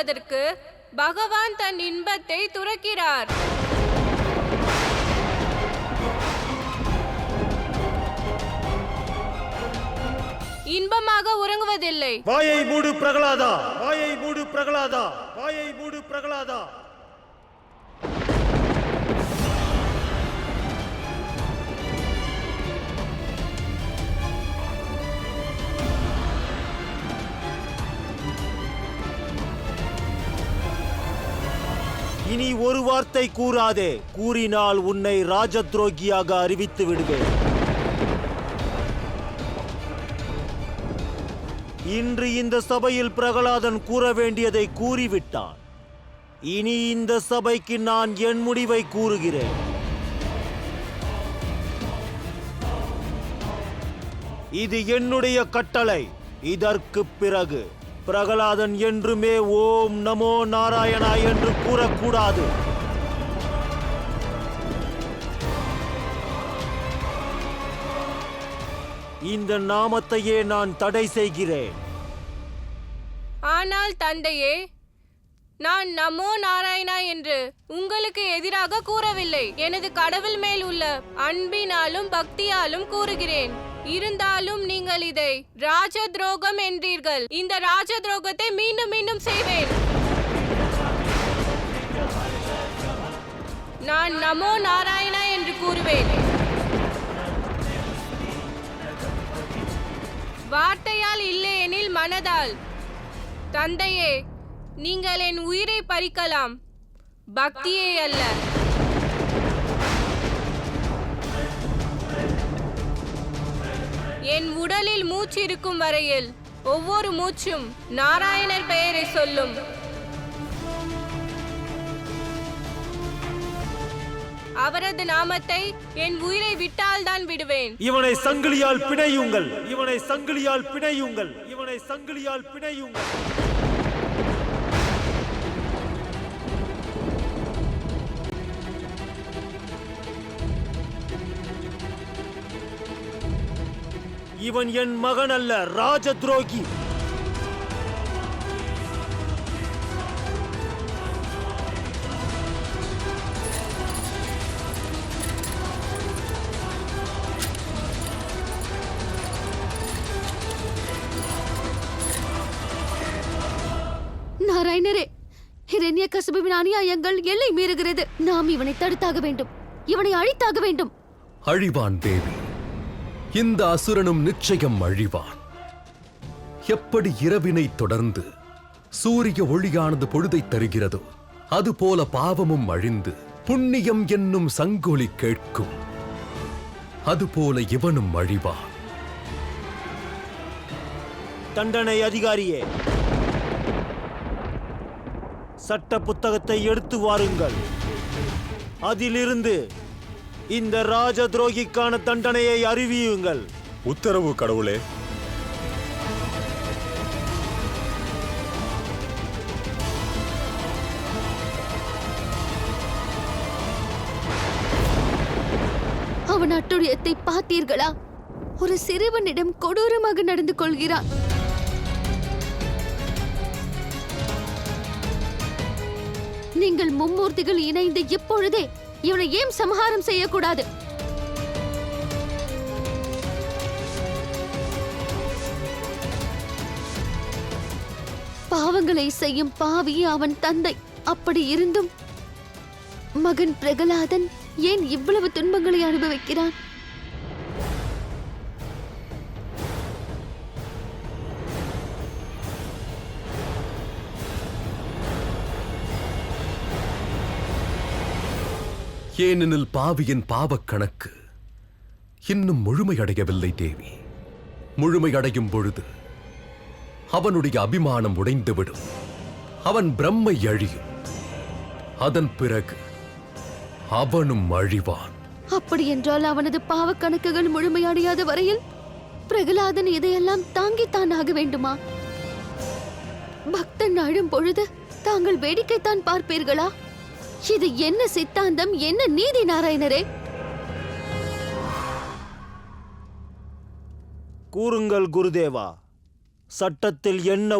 உறங்குவதற்கு பகவான் தன் இன்பத்தை துறக்கிறார். இன்பமாக உறங்குவதில்லை. வாயை மூடு பிரகலாதா, வாயை மூடு பிரகலாதா, வாயை மூடு பிரகலாதா. இனி ஒரு வார்த்தை கூறாதே. கூறினால் உன்னை ராஜத்ரோகியாக அறிவித்து விடுவேன். இன்று இந்த சபையில் பிரகலாதன் கூற வேண்டியதை கூறிவிட்டான். இனி இந்த சபைக்கு நான் என் முடிவை கூறுகிறேன். இது என்னுடைய கட்டளை. இதற்கு பிறகு பிரகலாதன் என்றுமே ஓம் நமோ நாராயணா என்று கூறக்கூடாது. இந்த நாமத்தையே நான் தடை செய்கிறேன். ஆனால் தந்தையே, நான் நமோ நாராயணா என்று உங்களுக்கு எதிராக கூறவில்லை. எனது கடவுள் மேல் உள்ள அன்பினாலும் பக்தியாலும் கூறுகிறேன். இருந்தாலும் நீங்கள் இதை ராஜ துரோகம் என்றீர்கள். இந்த ராஜ துரோகத்தை மீண்டும் மீண்டும் செய்வேன். நான் நமோ நாராயணா என்று கூறுவேன். வார்த்தையால் இல்லையெனில் மனதால். தந்தையே, நீங்கள் என் உயிரை பறிக்கலாம், பக்தியே அல்ல. என் உடலில் மூச்சு இருக்கும் வரையில் ஒவ்வொரு மூச்சும் நாராயணர் பெயரை சொல்லும். அவரது நாமத்தை என் உயிரை விட்டால் தான் விடுவேன். இவனை சங்கிலியால் பிணையுங்கள், இவனை சங்கிலியால் பிணையுங்கள், இவனை சங்கிலியால் பிணையுங்கள். இவன் என் மகன் அல்ல, ராஜ துரோகி. நாராயணரே, ஹிரண்யகசிபுவின் அநியாயங்கள் எல்லை மீறுகிறது. நாம் இவனை தடுத்தாக வேண்டும், இவனை அழித்தாக வேண்டும். அழிவான் தேவி. இந்த அசுரனும் நிச்சயம் அழிவான். எப்படி இரவினை தொடர்ந்து சூரிய ஒளியானது பொழுதை தருகிறதோ அதுபோல பாவமும் அழிந்து புண்ணியம் என்னும் சங்கொலி கேட்கும். அதுபோல இவனும் அழிவான். தண்டனை அதிகாரியே, சட்ட புத்தகத்தை எடுத்து வாருங்கள். அதிலிருந்து இந்த ராஜ துரோகிக்கான தண்டனையை அறிவியுங்கள். உத்தரவு கடவுளே. அவன் அட்டுழியத்தை பார்த்தீர்களா? ஒரு சிறுவனிடம் கொடூரமாக நடந்து கொள்கிறான். நீங்கள் மும்மூர்த்திகள் இணைந்து இப்பொழுதே இவனை ஏன் சம்ஹாரம் செய்யக்கூடாது? பாவங்களை செய்யும் பாவி அவன் தந்தை. அப்படி இருந்தும் மகன் பிரகலாதன் ஏன் இவ்வளவு துன்பங்களை அனுபவிக்கிறான்? ஏனெனில் பாவியின் பாவக் கணக்கு இன்னும் முழுமையடையவில்லை தேவி. முழுமையடையும் பொழுது அவனுடைய அபிமானம் உடைந்துவிடும். அவன் பிரம்மை அழியும். அதன் பிறகு அவனும் அழிவான். அப்படி என்றால் அவனது பாவக் கணக்குகள் முழுமையடையாத வரையில் பிரகலாதன் இதையெல்லாம் தாங்கித்தான் ஆக வேண்டுமா? பக்தன் அழும் பொழுது தாங்கள் வேடிக்கைத்தான் பார்ப்பீர்களா? இது என்ன சித்தாந்தம், என்ன நீதி நாராயணரே? கூறுங்கள் குருதேவா, சட்டத்தில் என்ன